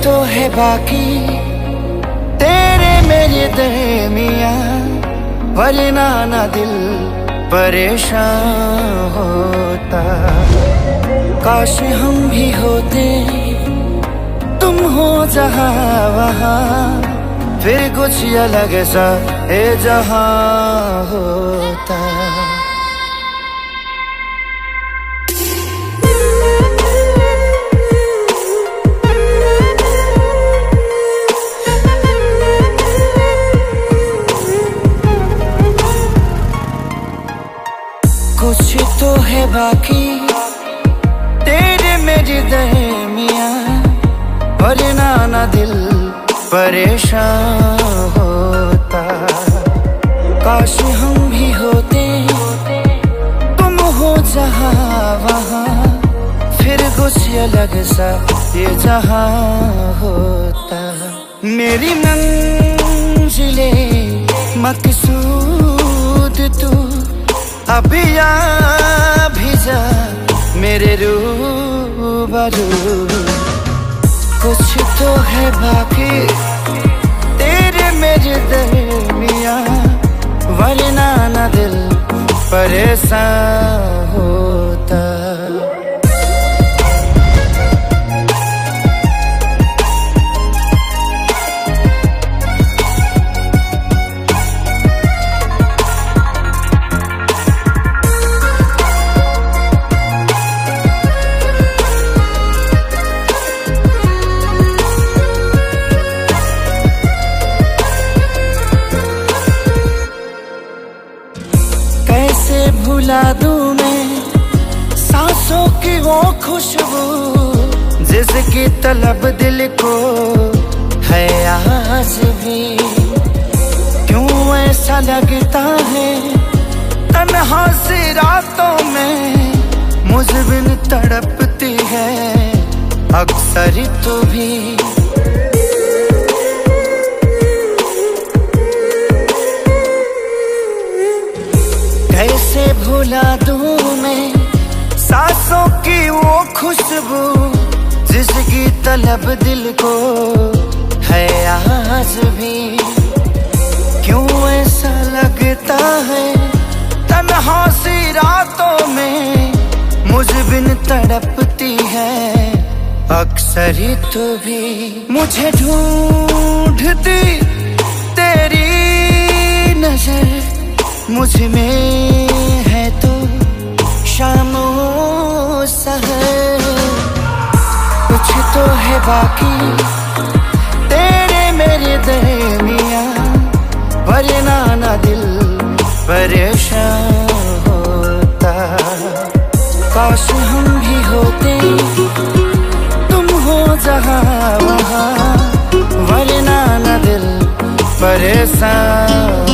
तो है बाकी तेरे मेरे दरमियां, वरना ना दिल परेशान होता। काश हम भी होते, तुम हो जहां वहां, फिर कुछ अलग सा ये जहां होता। कुछ तो है बाकी तेरे मेरे दरमियां, वरना ना दिल परेशान होता। काश हम भी होते, तुम हो जहां वहां, फिर कुछ अलग सा ये जहां होता। मेरी मंजिले मकसूद तू, अभी आ भी जा मेरे रूबरू। कुछ तो है बाकी तेरे मेरे दरमियां, वरना ना दिल परेशान होता। भुला दूं मैं सांसों की वो खुशबू, जिसकी तलब दिल को है आज भी। क्यों ऐसा लगता है तन्हा सी रातों में, मुझ बिन तड़पती है अक्सर तू भी। कैसे भुला दूं मैं सांसों की वो खुशबू, जिसकी तलब दिल को है आज भी। क्यों ऐसा लगता है तन्हा सी रातों में, मुझ बिन तड़पती है अक्सर तू भी। मुझे ढूंढती तेरी नजर, मुझ में है तो शामो सहर। कुछ तो है बाकी तेरे मेरे दरमियां, वरना ना दिल परेशान होता। काश हम भी होते, तुम हो जहां वहां, वरना ना दिल परेशान